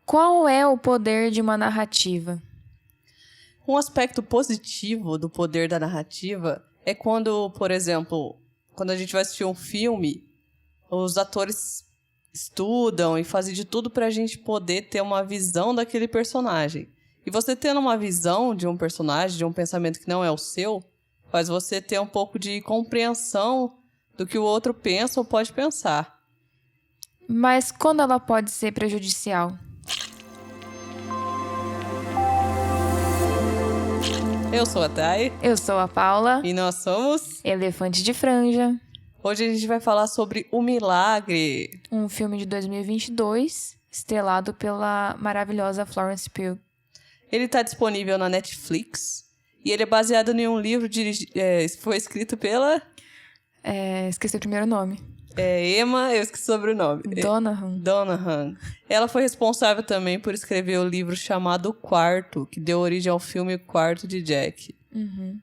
Qual é o poder de uma narrativa? Um aspecto positivo do poder da narrativa é quando, por exemplo, quando a gente vai assistir um filme, os atores estudam e fazem de tudo pra gente poder ter uma visão daquele personagem. E você tendo uma visão de um personagem, de um pensamento que não é o seu, faz você ter um pouco de compreensão do que o outro pensa ou pode pensar. Mas quando ela pode ser prejudicial? Eu sou a Thay Eu sou a Paula, e nós somos... Elefante de Franja, Hoje a gente vai falar sobre O Milagre. um filme de 2022, estrelado pela maravilhosa Florence Pugh. Ele está disponível na Netflix e ele é baseado em um livro foi escrito pela... Esqueci o primeiro nome. Emma, eu esqueci o sobrenome. Donahan. Ela foi responsável também por escrever o livro chamado O Quarto, que deu origem ao filme O Quarto de Jack. Uhum.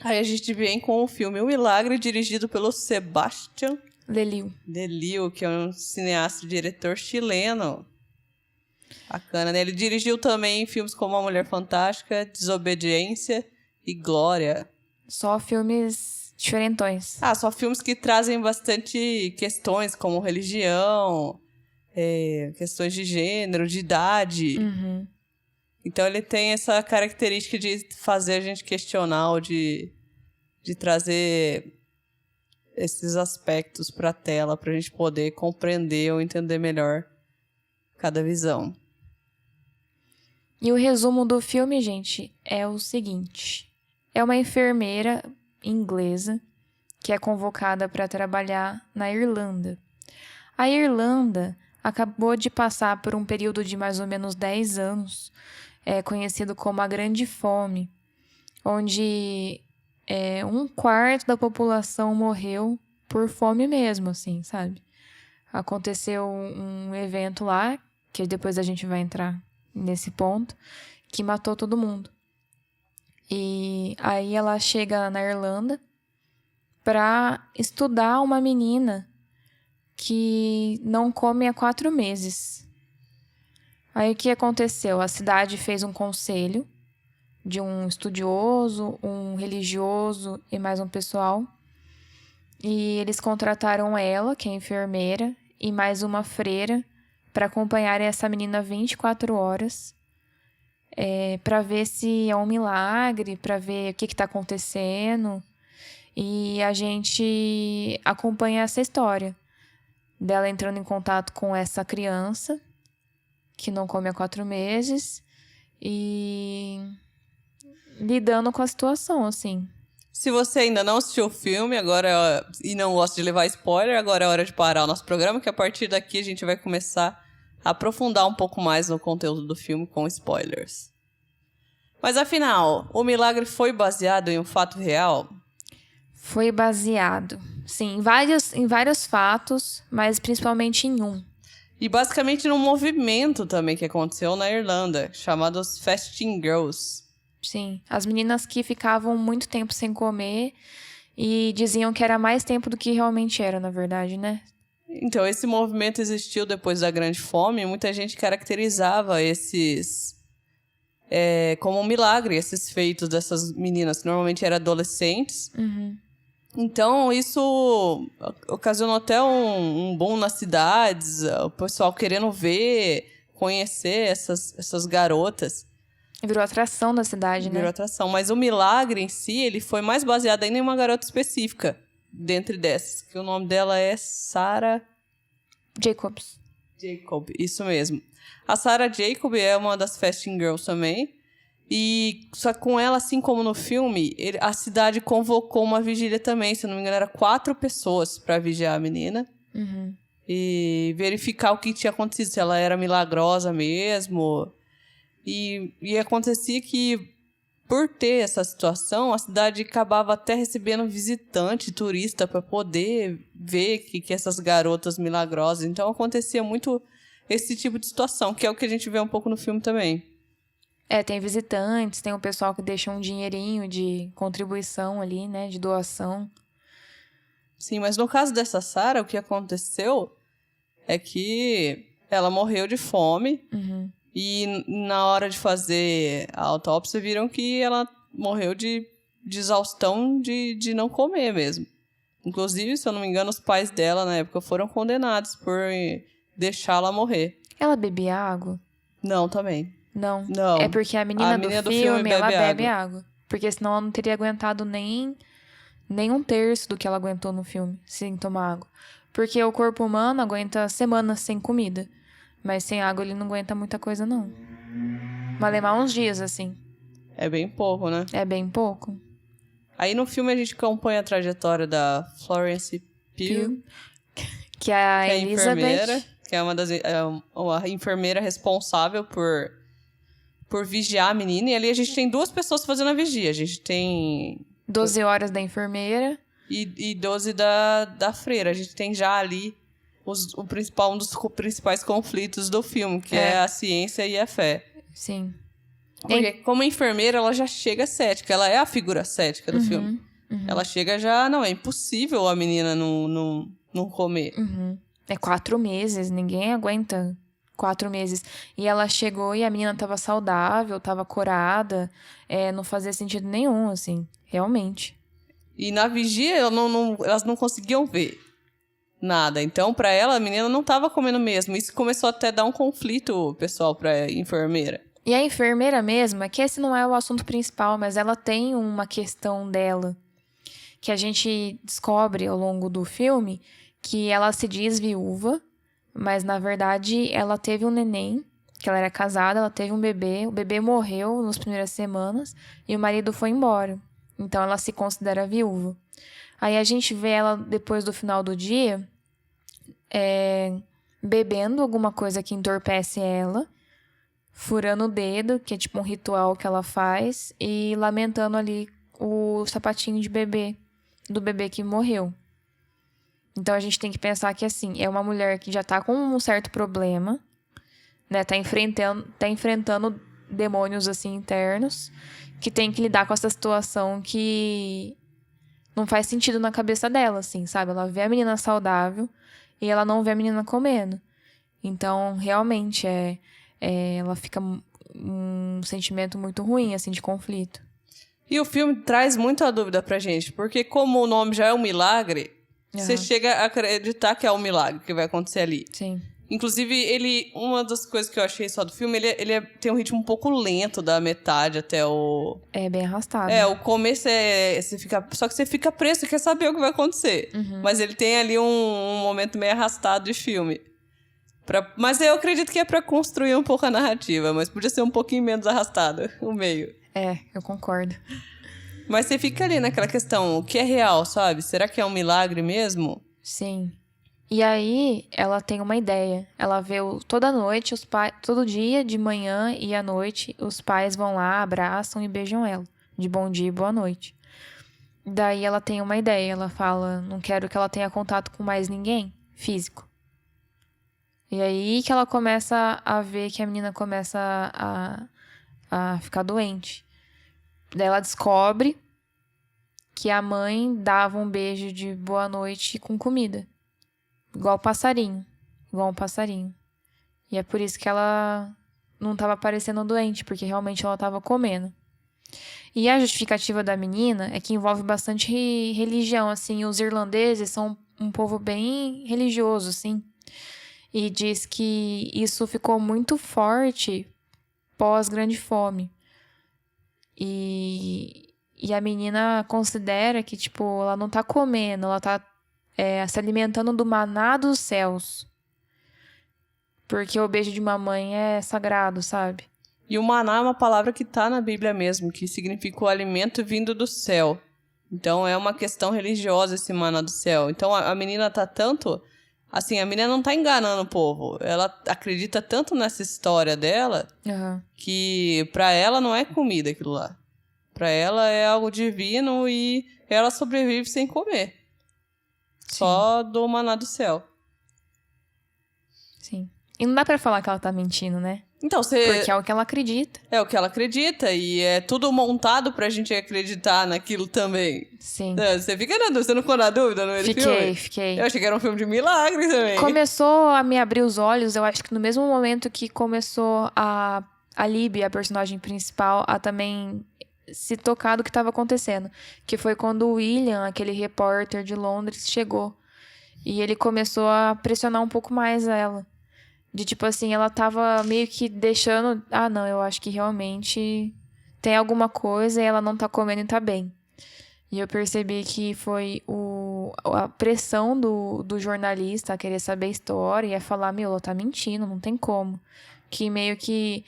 Aí a gente vem com o filme O Milagre, dirigido pelo Sebastián Lelio, que é um cineasta e diretor chileno. Bacana, né? Ele dirigiu também filmes como A Mulher Fantástica, Desobediência e Glória. Só filmes diferentões. Só filmes que trazem bastante questões como religião, questões de gênero, de idade. Uhum. Então ele tem essa característica de fazer a gente questionar ou de trazer esses aspectos para a tela, para a gente poder compreender ou entender melhor cada visão. E o resumo do filme, gente, é o seguinte. É uma enfermeira inglesa que é convocada para trabalhar na Irlanda. A Irlanda acabou de passar por um período de mais ou menos 10 anos, conhecido como a Grande Fome, onde 1/4 da população morreu por fome mesmo, assim, sabe? Aconteceu um evento lá, que depois a gente vai entrar nesse ponto, que matou todo mundo. E aí ela chega na Irlanda para estudar uma menina que não come há 4 meses. Aí o que aconteceu? A cidade fez um conselho de um estudioso, um religioso e mais um pessoal. E eles contrataram ela, que é enfermeira, e mais uma freira para acompanharem essa menina 24 horas. Para ver se é um milagre, para ver o que está acontecendo. E a gente acompanha essa história dela entrando em contato com essa criança que não come há 4 meses e lidando com a situação, assim. Se você ainda não assistiu o filme agora e não gosta de levar spoiler, agora é hora de parar o nosso programa, que a partir daqui a gente vai começar a aprofundar um pouco mais no conteúdo do filme com spoilers. Mas afinal, O Milagre foi baseado em um fato real? Foi baseado, sim, em vários fatos, mas principalmente em um. E basicamente num movimento também que aconteceu na Irlanda, chamado os Fasting Girls. Sim, as meninas que ficavam muito tempo sem comer e diziam que era mais tempo do que realmente era, na verdade, né? Então, esse movimento existiu depois da Grande Fome e muita gente caracterizava esses como um milagre, esses feitos dessas meninas, que normalmente eram adolescentes. Uhum. Então, isso ocasionou até um boom nas cidades, o pessoal querendo ver, conhecer essas garotas. Virou atração da cidade, né? Virou atração. Mas o milagre em si, ele foi mais baseado ainda em uma garota específica, dentre dessas, que o nome dela é Sarah Jacobs, isso mesmo. A Sarah Jacob é uma das Fasting Girls também. E só que com ela, assim como no filme, a cidade convocou uma vigília também. Se eu não me engano, era 4 pessoas para vigiar a menina. Uhum. E verificar o que tinha acontecido, se ela era milagrosa mesmo. E acontecia que, por ter essa situação, a cidade acabava até recebendo visitante, turista, para poder ver que essas garotas milagrosas. Então acontecia muito esse tipo de situação, que é o que a gente vê um pouco no filme também. Tem visitantes, tem o pessoal que deixa um dinheirinho de contribuição ali, né, de doação. Sim, mas no caso dessa Sarah, o que aconteceu é que ela morreu de fome. Uhum. E na hora de fazer a autópsia, viram que ela morreu de exaustão de não comer mesmo. Inclusive, se eu não me engano, os pais dela, na época, foram condenados por deixá-la morrer. Ela bebia água? Não, também. Não. Não. É porque a menina do do filme, ela bebe água. água. Porque senão ela não teria aguentado nem um terço do que ela aguentou no filme, sem tomar água. Porque o corpo humano aguenta semanas sem comida. Mas sem água ele não aguenta muita coisa, não. Malemar uns dias, assim. É bem pouco, né? É bem pouco. Aí no filme a gente acompanha a trajetória da Florence Pugh, que é a que é a Elizabeth. enfermeira, que é uma enfermeira responsável por vigiar a menina. E ali a gente tem 2 pessoas fazendo a vigia. A gente tem 12 horas da enfermeira. e 12 da freira. A gente tem já ali um dos principais conflitos do filme, que é a ciência e a fé. Sim. Porque como enfermeira, ela já chega cética. Ela é a figura cética do filme. Uhum. Ela chega já... Não, é impossível a menina não comer. Uhum. É 4 meses. Ninguém aguenta 4 meses. E ela chegou e a menina tava saudável, tava curada. Não fazia sentido nenhum, assim. Realmente. E na vigia, elas não conseguiam ver nada. Então, pra ela, a menina não tava comendo mesmo. Isso começou até a dar um conflito, pessoal, pra enfermeira. E a enfermeira mesmo, é que esse não é o assunto principal, mas ela tem uma questão dela que a gente descobre ao longo do filme, que ela se diz viúva, mas na verdade ela teve um neném, que ela era casada, ela teve um bebê, o bebê morreu nas primeiras semanas e o marido foi embora. Então ela se considera viúva. Aí a gente vê ela depois do final do dia bebendo alguma coisa que entorpece ela, furando o dedo, que é tipo um ritual que ela faz, e lamentando ali o sapatinho de bebê, do bebê que morreu. Então a gente tem que pensar que, assim, é uma mulher que já tá com um certo problema, né? Tá enfrentando demônios, assim, internos, que tem que lidar com essa situação que não faz sentido na cabeça dela, assim, sabe? Ela vê a menina saudável e ela não vê a menina comendo. Então, realmente, ela fica um sentimento muito ruim, assim, de conflito. E o filme traz muita dúvida pra gente, porque como o nome já é um milagre, você chega a acreditar que é um milagre que vai acontecer ali. Sim. Inclusive, uma das coisas que eu achei só do filme, ele tem um ritmo um pouco lento da metade até o... É bem arrastado. O começo você fica... Só que você fica preso, você quer saber o que vai acontecer. Uhum. Mas ele tem ali um momento meio arrastado de filme. Mas eu acredito que é pra construir um pouco a narrativa, mas podia ser um pouquinho menos arrastado, o meio. Eu concordo. Mas você fica ali naquela questão, o que é real, sabe? Será que é um milagre mesmo? Sim. E aí, ela tem uma ideia. Ela vê toda noite, todo dia, de manhã e à noite, os pais vão lá, abraçam e beijam ela. De bom dia e boa noite. Daí ela tem uma ideia. Ela fala, não quero que ela tenha contato com mais ninguém físico. E aí que ela começa a ver que a menina começa a ficar doente. Daí ela descobre que a mãe dava um beijo de boa noite com comida. Igual um passarinho. E é por isso que ela não estava parecendo doente, porque realmente ela estava comendo. E a justificativa da menina é que envolve bastante religião, assim. Os irlandeses são um povo bem religioso, assim. E diz que isso ficou muito forte pós-Grande Fome. E a menina considera que, tipo, ela não tá comendo, ela tá se alimentando do maná dos céus. Porque o beijo de mamãe é sagrado, sabe? E o maná é uma palavra que tá na Bíblia mesmo, que significa o alimento vindo do céu. Então é uma questão religiosa esse maná do céu. Então a menina tá tanto... Assim, a menina não tá enganando o povo. Ela acredita tanto nessa história dela que pra ela não é comida aquilo lá. Pra ela é algo divino e ela sobrevive sem comer. Sim. Só do maná do céu. Sim. E não dá pra falar que ela tá mentindo, né? Então, Porque é o que ela acredita. É o que ela acredita e é tudo montado pra gente acreditar naquilo também. Sim. Você fica na dúvida, você não ficou na dúvida no meio do filme? Fiquei. Eu achei que era um filme de milagre também. Começou a me abrir os olhos, eu acho que no mesmo momento que começou a Libby, a personagem principal, a também se tocar do que estava acontecendo. Que foi quando o William, aquele repórter de Londres, chegou. E ele começou a pressionar um pouco mais ela. De tipo assim, ela tava meio que deixando... Ah, não, eu acho que realmente tem alguma coisa e ela não tá comendo e tá bem. E eu percebi que foi a pressão do jornalista a querer saber a história e a falar, meu, ela tá mentindo, não tem como. Que meio que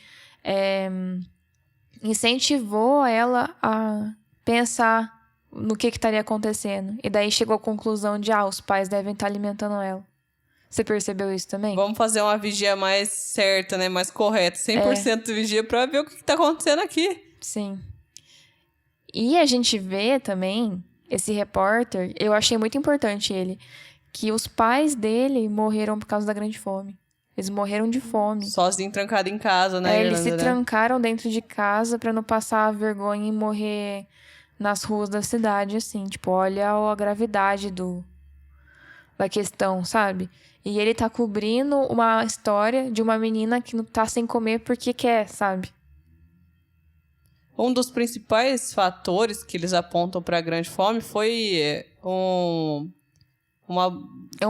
incentivou ela a pensar no que estaria acontecendo. E daí chegou à conclusão de, os pais devem estar alimentando ela. Você percebeu isso também? Vamos fazer uma vigia mais certa, né? Mais correta. 100% de vigia pra ver o que tá acontecendo aqui. Sim. E a gente vê também, esse repórter, eu achei muito importante ele, que os pais dele morreram por causa da grande fome. Eles morreram de fome. Sozinho, trancado em casa, né? Eles se trancaram dentro de casa pra não passar vergonha e morrer nas ruas da cidade, assim. Tipo, olha a gravidade da questão, sabe? E ele tá cobrindo uma história de uma menina que não tá sem comer porque quer, sabe? Um dos principais fatores que eles apontam para a grande fome foi um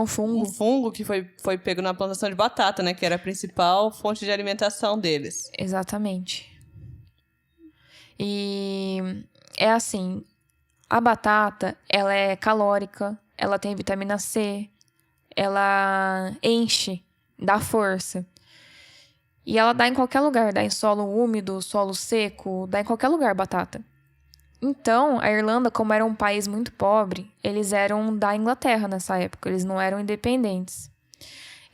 fungo. Um fungo que foi pego na plantação de batata, né? Que era a principal fonte de alimentação deles. Exatamente. E é assim, a batata, ela é calórica, ela tem vitamina C, ela enche, dá força. E ela dá em qualquer lugar, dá em solo úmido, solo seco, dá em qualquer lugar batata. Então, a Irlanda, como era um país muito pobre, eles eram da Inglaterra nessa época, eles não eram independentes.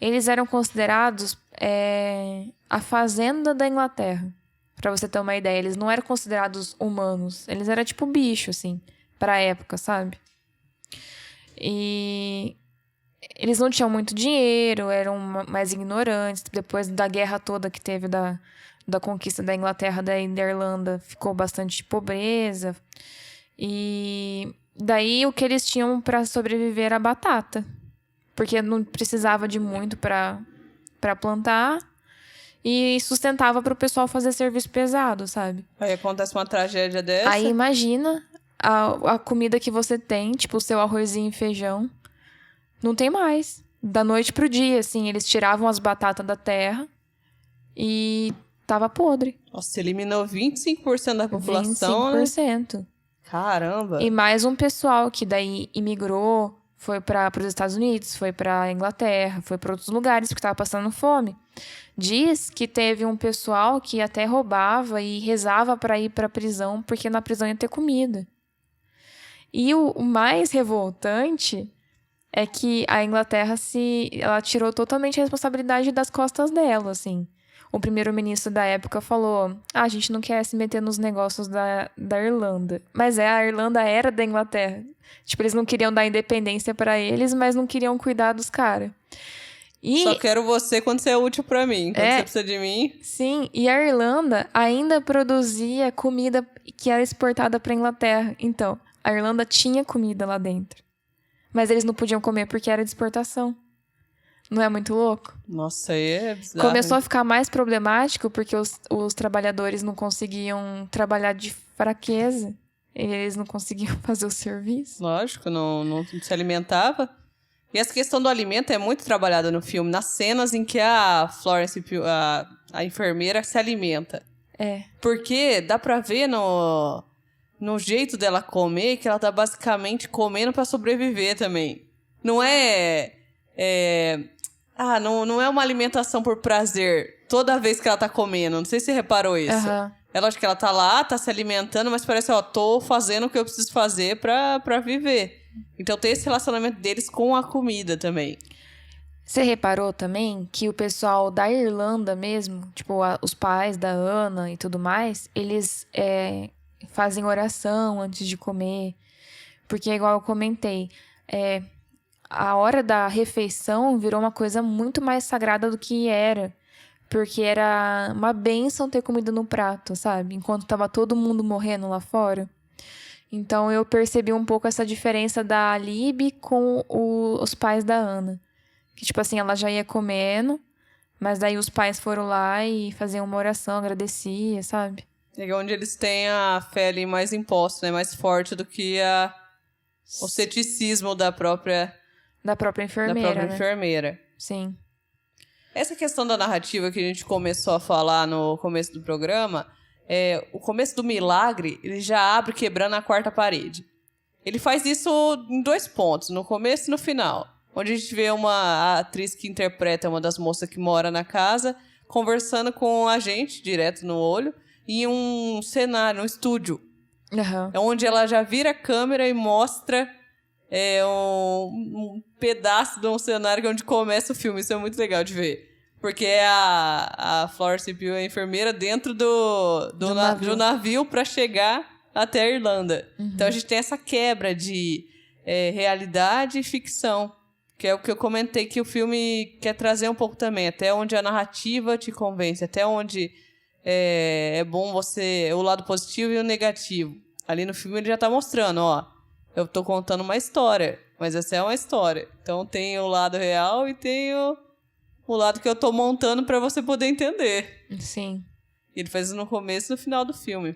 Eles eram considerados a fazenda da Inglaterra. Pra você ter uma ideia, eles não eram considerados humanos, eles eram tipo bicho, assim, pra época, sabe? E eles não tinham muito dinheiro, eram mais ignorantes. Depois da guerra toda que teve da conquista da Inglaterra, da Irlanda, ficou bastante pobreza. E daí o que eles tinham para sobreviver era a batata. Porque não precisava de muito para plantar e sustentava para o pessoal fazer serviço pesado, sabe? Aí acontece uma tragédia dessa. Aí imagina a comida que você tem, tipo o seu arrozinho e feijão. Não tem mais. Da noite pro dia, assim, eles tiravam as batatas da terra e tava podre. Nossa, eliminou 25% da população. 25%. Né? Caramba. E mais um pessoal que daí imigrou, foi para os Estados Unidos, foi pra Inglaterra, foi para outros lugares porque tava passando fome. Diz que teve um pessoal que até roubava e rezava para ir pra prisão porque na prisão ia ter comida. E o mais revoltante é que a Inglaterra ela tirou totalmente a responsabilidade das costas dela, assim. O primeiro-ministro da época falou, a gente não quer se meter nos negócios da Irlanda. Mas a Irlanda era da Inglaterra. Tipo, eles não queriam dar independência pra eles, mas não queriam cuidar dos caras. Só quero você quando você é útil pra mim. Quando você precisa de mim. Sim, e a Irlanda ainda produzia comida que era exportada pra Inglaterra. Então, a Irlanda tinha comida lá dentro. Mas eles não podiam comer porque era de exportação. Não é muito louco? Nossa, aí é bizarro. Começou a ficar mais problemático porque os trabalhadores não conseguiam trabalhar de fraqueza. Eles não conseguiam fazer o serviço. Lógico, não se alimentava. E essa questão do alimento é muito trabalhada no filme. Nas cenas em que a Florence, a enfermeira, se alimenta. Porque dá pra ver no jeito dela comer, que ela tá basicamente comendo pra sobreviver também. Não é não é uma alimentação por prazer toda vez que ela tá comendo. Não sei se você reparou isso. Uhum. Ela acha que ela tá lá, tá se alimentando, mas parece, tô fazendo o que eu preciso fazer pra viver. Então tem esse relacionamento deles com a comida também. Você reparou também que o pessoal da Irlanda mesmo, tipo, os pais da Ana e tudo mais, eles fazem oração antes de comer. Porque, igual eu comentei, a hora da refeição virou uma coisa muito mais sagrada do que era. Porque era uma bênção ter comida no prato, sabe? Enquanto tava todo mundo morrendo lá fora. Então eu percebi um pouco essa diferença da Lib com os pais da Ana. Que, tipo assim, ela já ia comendo, mas daí os pais foram lá e faziam uma oração, agradecia, sabe? É onde eles têm a fé ali mais imposta, né? Mais forte do que o ceticismo da própria enfermeira. Sim. Essa questão da narrativa que a gente começou a falar no começo do programa, o começo do milagre, ele já abre quebrando a quarta parede. Ele faz isso em 2 pontos, no começo e no final. Onde a gente vê a atriz que interpreta uma das moças que mora na casa, conversando com a gente, direto no olho, em um cenário, um estúdio. Uhum. É onde ela já vira a câmera e mostra um pedaço de um cenário onde começa o filme. Isso é muito legal de ver. Porque é a Florence Pugh, a enfermeira, dentro do navio para chegar até a Irlanda. Uhum. Então a gente tem essa quebra de realidade e ficção. Que é o que eu comentei que o filme quer trazer um pouco também. Até onde a narrativa te convence. Até onde é bom o lado positivo e o negativo. Ali no filme ele já tá mostrando, ó. Eu tô contando uma história, mas essa é uma história. Então tem o lado real e tem o lado que eu tô montando pra você poder entender. Sim. E ele faz isso no começo e no final do filme.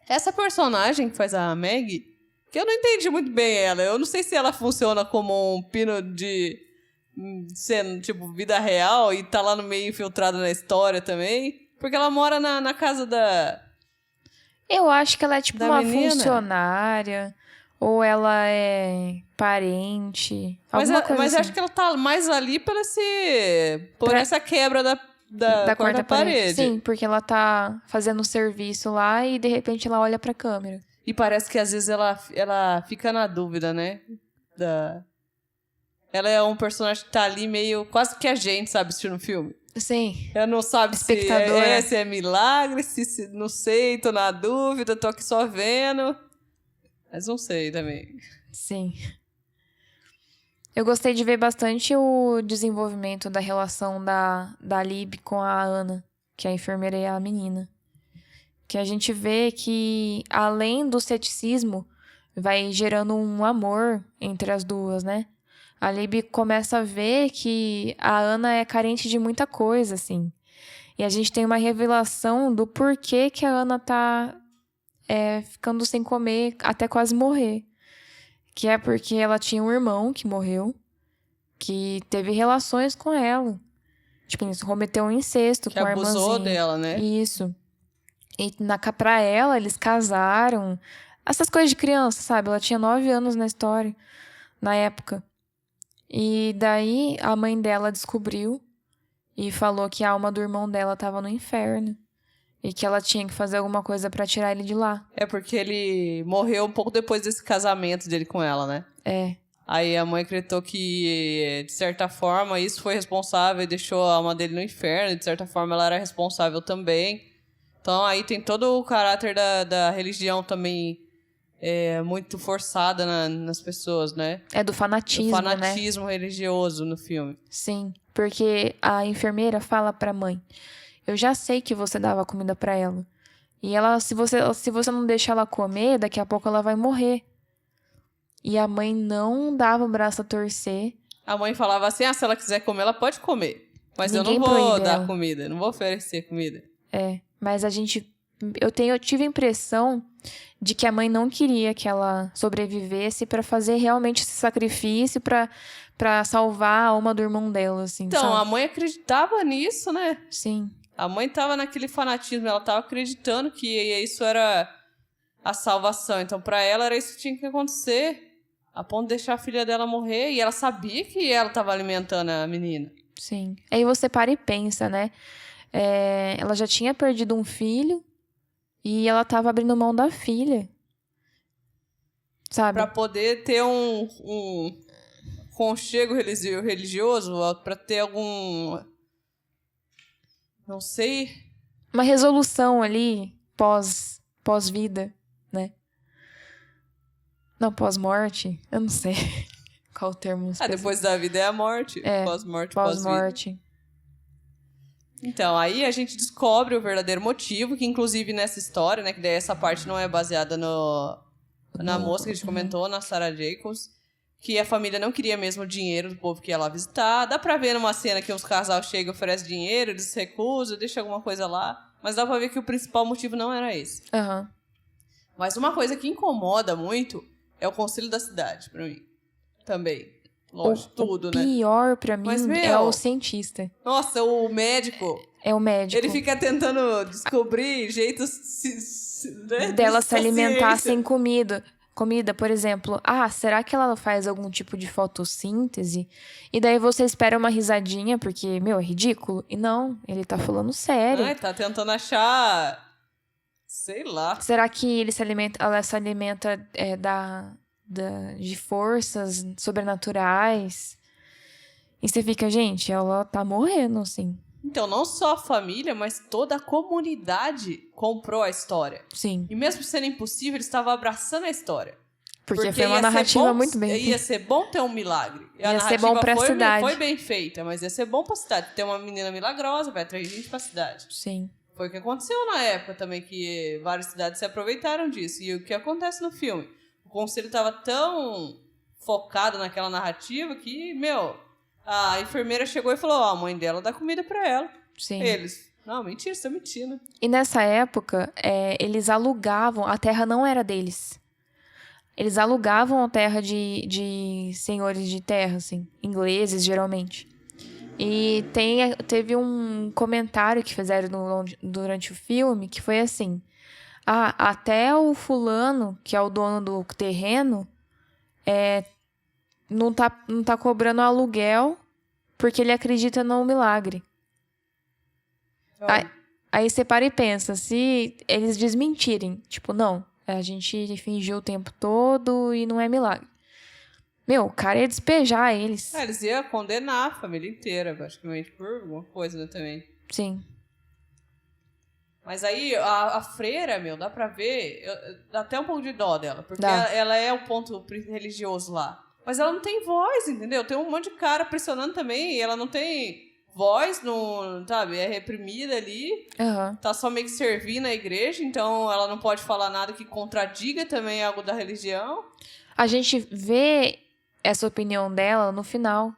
Essa personagem que faz a Maggie, que eu não entendi muito bem ela. Eu não sei se ela funciona como um pino de tipo, vida real e tá lá no meio infiltrada na história também. Porque ela mora na casa da... Eu acho que ela é tipo uma menina. funcionária... Ou ela é parente, alguma coisa mas assim. acho que ela tá mais ali por essa quebra da quarta parede. Sim, porque ela tá fazendo o serviço lá e de repente ela olha pra câmera. E parece que às vezes ela fica na dúvida, né? Ela é um personagem que tá ali meio... Quase que a gente, sabe, assistindo o filme. Sim. Ela não sabe se é milagre, se não sei, tô na dúvida, tô aqui só vendo... Mas não sei também. Sim. Eu gostei de ver bastante o desenvolvimento da relação da Lib com a Ana, que é a enfermeira e a menina. Que a gente vê que, além do ceticismo, vai gerando um amor entre as duas, né? A Lib começa a ver que a Ana é carente de muita coisa, assim. E a gente tem uma revelação do porquê que a Ana tá... ficando sem comer até quase morrer. Que é porque ela tinha um irmão que morreu, que teve relações com ela. Tipo, isso cometeu um incesto que com a irmãzinha. abusou dela, né? Isso. E pra ela, eles casaram. Essas coisas de criança, sabe? Ela tinha 9 anos na história, na época. E daí, a mãe dela descobriu e falou que a alma do irmão dela tava no inferno. E que ela tinha que fazer alguma coisa pra tirar ele de lá. É porque ele morreu um pouco depois desse casamento dele com ela, né? É. Aí a mãe acreditou que, de certa forma, isso foi responsável e deixou a alma dele no inferno. De certa forma, ela era responsável também. Então, aí tem todo o caráter da religião também muito forçada nas pessoas, né? É do fanatismo, né? Do fanatismo religioso no filme. Sim, porque a enfermeira fala pra mãe... Eu já sei que você dava comida pra ela. E ela, se você não deixar ela comer, daqui a pouco ela vai morrer. E a mãe não dava o braço a torcer. A mãe falava assim, se ela quiser comer, ela pode comer. Mas Ninguém eu não vou proíbe dar ela. comida, não vou oferecer comida. Mas eu tive a impressão de que a mãe não queria que ela sobrevivesse pra fazer realmente esse sacrifício pra salvar a alma do irmão dela, assim, Então, sabe? a mãe acreditava nisso, né? Sim. A mãe tava naquele fanatismo, ela tava acreditando que isso era a salvação. Então, pra ela, era isso que tinha que acontecer. A ponto de deixar a filha dela morrer. E ela sabia que ela tava alimentando a menina. Sim. Aí você para e pensa, né? Ela já tinha perdido um filho e ela tava abrindo mão da filha. Sabe? Pra poder ter um conchego religioso, pra ter algum... Não sei. Uma resolução ali pós-vida, né? Não, pós-morte. Eu não sei qual o termo. Depois da vida é a morte. Pós-morte, pós-vida. Pós-morte. Então, aí a gente descobre o verdadeiro motivo, que inclusive nessa história, né, que daí essa parte não é baseada na moça que a gente comentou, na Sarah Jacobs, que a família não queria mesmo o dinheiro do povo que ia lá visitar. Dá pra ver numa cena que uns casal chegam e oferecem dinheiro, eles recusam, deixam alguma coisa lá, mas dá pra ver que o principal motivo não era esse. Aham. Mas uma coisa que incomoda muito é o conselho da cidade, pra mim. Também. Lógico, tudo, o né? pior pra mim Mas, meu, é o cientista. Nossa, o médico, É o médico. ele fica tentando descobrir jeitos né, Dela se da alimentar ciência. sem comida. Comida, por exemplo. Ah, será que ela faz algum tipo de fotossíntese? E daí você espera uma risadinha, porque, meu, é ridículo. E não, ele tá falando sério. Ai, tá tentando achar... Sei lá. Será que ela se alimenta de forças sobrenaturais? E você fica, gente, ela tá morrendo, assim. Então, não só a família, mas toda a comunidade comprou a história. Sim. E mesmo sendo impossível, eles estavam abraçando a história. Porque foi uma ia ser narrativa bom- muito bem Ia feita. ser bom ter um milagre. E a Ia ser narrativa bom pra cidade. foi bem feita, mas ia ser bom pra cidade. Ter uma menina milagrosa, vai atrair gente pra cidade. Sim. Foi o que aconteceu na época também, que várias cidades se aproveitaram disso. E o que acontece no filme? O conselho estava tão focado naquela narrativa que, meu, a enfermeira chegou e falou: ó, a mãe dela dá comida pra ela. Sim. Eles, não, mentira, você tá mentindo. E nessa época, eles alugavam, a terra não era deles. Eles alugavam a terra de senhores de terra, assim, ingleses, geralmente. E teve um comentário que fizeram durante o filme, que foi assim: ah, até o fulano, que é o dono do terreno, não tá cobrando aluguel porque ele acredita no milagre. Aí você para e pensa, se eles desmentirem, tipo, não, a gente fingiu o tempo todo e não é milagre. Meu, o cara ia despejar eles. Eles iam condenar a família inteira, praticamente, por alguma coisa, né, também. Sim. Mas aí, a freira, meu, dá pra ver, dá até um pouco de dó dela, porque Dá. ela é o ponto religioso lá. Mas ela não tem voz, entendeu? Tem um monte de cara pressionando também, e ela não tem voz, não, sabe? É reprimida ali, Aham. tá só meio que servindo a igreja, então ela não pode falar nada que contradiga também algo da religião. A gente vê essa opinião dela no final,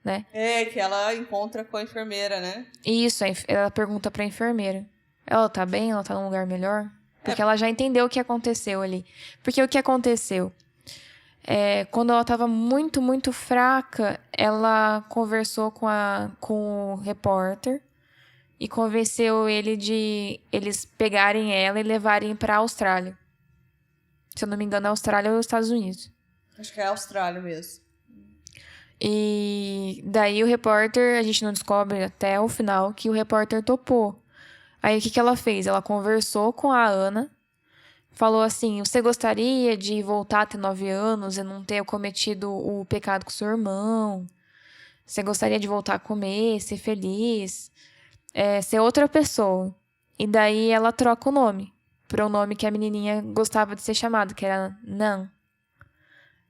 né? É, que ela encontra com a enfermeira, né? E isso, ela pergunta pra enfermeira. Ela tá bem? Ela tá num lugar melhor? Porque ela já entendeu o que aconteceu ali. Porque o que aconteceu? Quando ela tava muito, muito fraca, ela conversou com o repórter e convenceu ele de eles pegarem ela e levarem pra Austrália. Se eu não me engano, a Austrália ou os Estados Unidos. Acho que é a Austrália mesmo. E daí o repórter, a gente não descobre até o final que o repórter topou. Aí o que ela fez? Ela conversou com a Ana, falou assim: você gostaria de voltar a ter 9 anos e não ter cometido o pecado com seu irmão? Você gostaria de voltar a comer, ser feliz, ser outra pessoa? E daí ela troca o nome para o nome que a menininha gostava de ser chamada, que era Nan.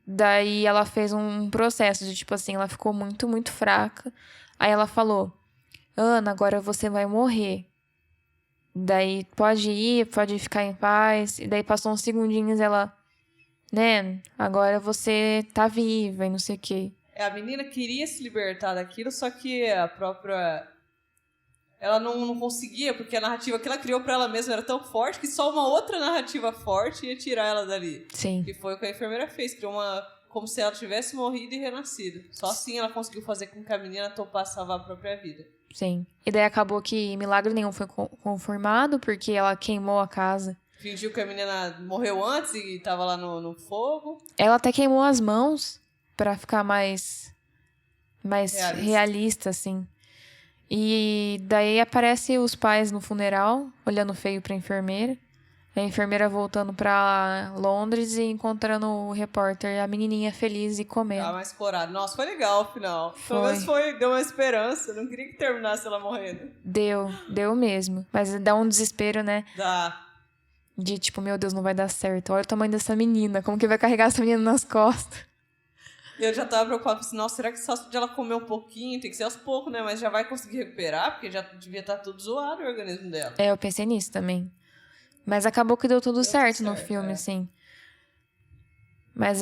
Daí ela fez um processo de tipo assim, ela ficou muito, muito fraca. Aí ela falou: Ana, agora você vai morrer. Daí pode ir, pode ficar em paz. E daí passou uns segundinhos, ela, né, agora você tá viva e não sei o quê. A menina queria se libertar daquilo, só que a própria... Ela não conseguia, porque a narrativa que ela criou pra ela mesma era tão forte que só uma outra narrativa forte ia tirar ela dali. Sim. Que foi o que a enfermeira fez. Criou como se ela tivesse morrido e renascido. Só assim ela conseguiu fazer com que a menina topasse salvar a própria vida. Sim. E daí acabou que milagre nenhum foi confirmado, porque ela queimou a casa. Fingiu que a menina morreu antes e tava lá no fogo. Ela até queimou as mãos pra ficar mais realista, assim. E daí aparece os pais no funeral, olhando feio pra enfermeira. A enfermeira voltando pra Londres e encontrando o repórter e a menininha feliz e comendo. Ah, mais corada. Nossa, foi legal o final. Pelo menos deu uma esperança. Não queria que terminasse ela morrendo. Deu mesmo. Mas dá um desespero, né? Dá. De tipo, meu Deus, não vai dar certo. Olha o tamanho dessa menina. Como que vai carregar essa menina nas costas? Eu já tava preocupada, assim, nossa, será que só de ela comer um pouquinho, tem que ser aos poucos, né? Mas já vai conseguir recuperar, porque já devia estar tudo zoado o organismo dela. Eu pensei nisso também. Mas acabou que deu tudo certo no certo, filme, assim. Mas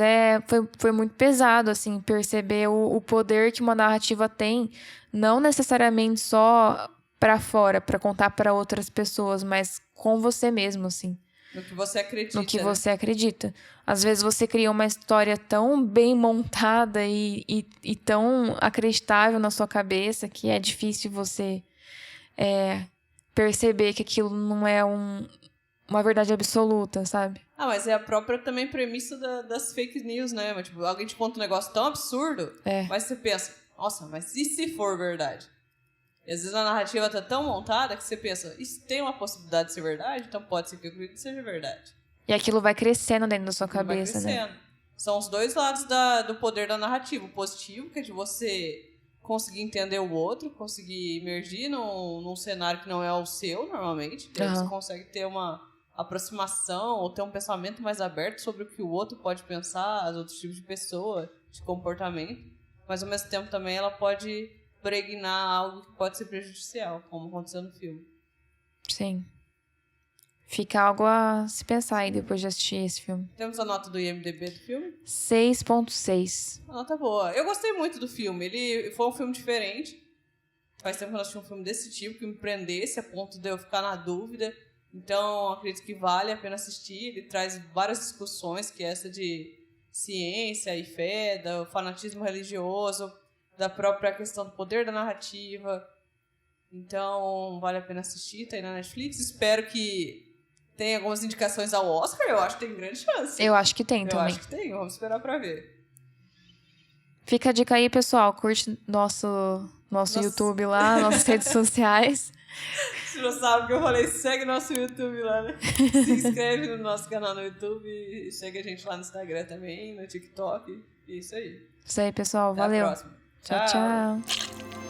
foi muito pesado, assim, perceber o poder que uma narrativa tem, não necessariamente só pra fora, pra contar pra outras pessoas, mas com você mesmo, assim. No que você acredita, No que né? você acredita. Às vezes você cria uma história tão bem montada e tão acreditável na sua cabeça que é difícil você perceber que aquilo não é uma verdade absoluta, sabe? Ah, mas é a própria também premissa das fake news, né? Mas, tipo, alguém te conta um negócio tão absurdo, mas você pensa, nossa, mas e se for verdade? E às vezes a narrativa tá tão montada que você pensa, isso tem uma possibilidade de ser verdade? Então pode ser que eu acredite que seja verdade. E aquilo vai crescendo dentro da sua cabeça, vai né? crescendo. São os dois lados do poder da narrativa. O positivo, que é de você conseguir entender o outro, conseguir emergir num cenário que não é o seu, normalmente. Daí você consegue ter uma aproximação ou ter um pensamento mais aberto sobre o que o outro pode pensar, os outros tipos de pessoa, de comportamento. Mas, ao mesmo tempo, também ela pode pregnar algo que pode ser prejudicial, como aconteceu no filme. Sim. Fica algo a se pensar aí depois de assistir esse filme. Temos a nota do IMDb do filme? 6.6. A nota boa. Eu gostei muito do filme. Ele foi um filme diferente. Faz tempo que eu não assisti um filme desse tipo, que me prendesse a ponto de eu ficar na dúvida. Então, acredito que vale a pena assistir. Ele traz várias discussões, que é essa de ciência e fé, do fanatismo religioso, da própria questão do poder da narrativa. Então, vale a pena assistir. Tá aí na Netflix. Espero que tenha algumas indicações ao Oscar. Eu acho que tem grande chance. Eu acho que tem também. Eu acho que tem. Vamos esperar pra ver. Fica a dica aí, pessoal. Curte nosso YouTube lá, nossas redes sociais. Se não sabe o que eu falei, segue nosso YouTube lá, né? Se inscreve no nosso canal no YouTube e segue a gente lá no Instagram também, no TikTok. Isso aí. Isso aí, pessoal. Até Valeu. a próxima. Tchau, tchau.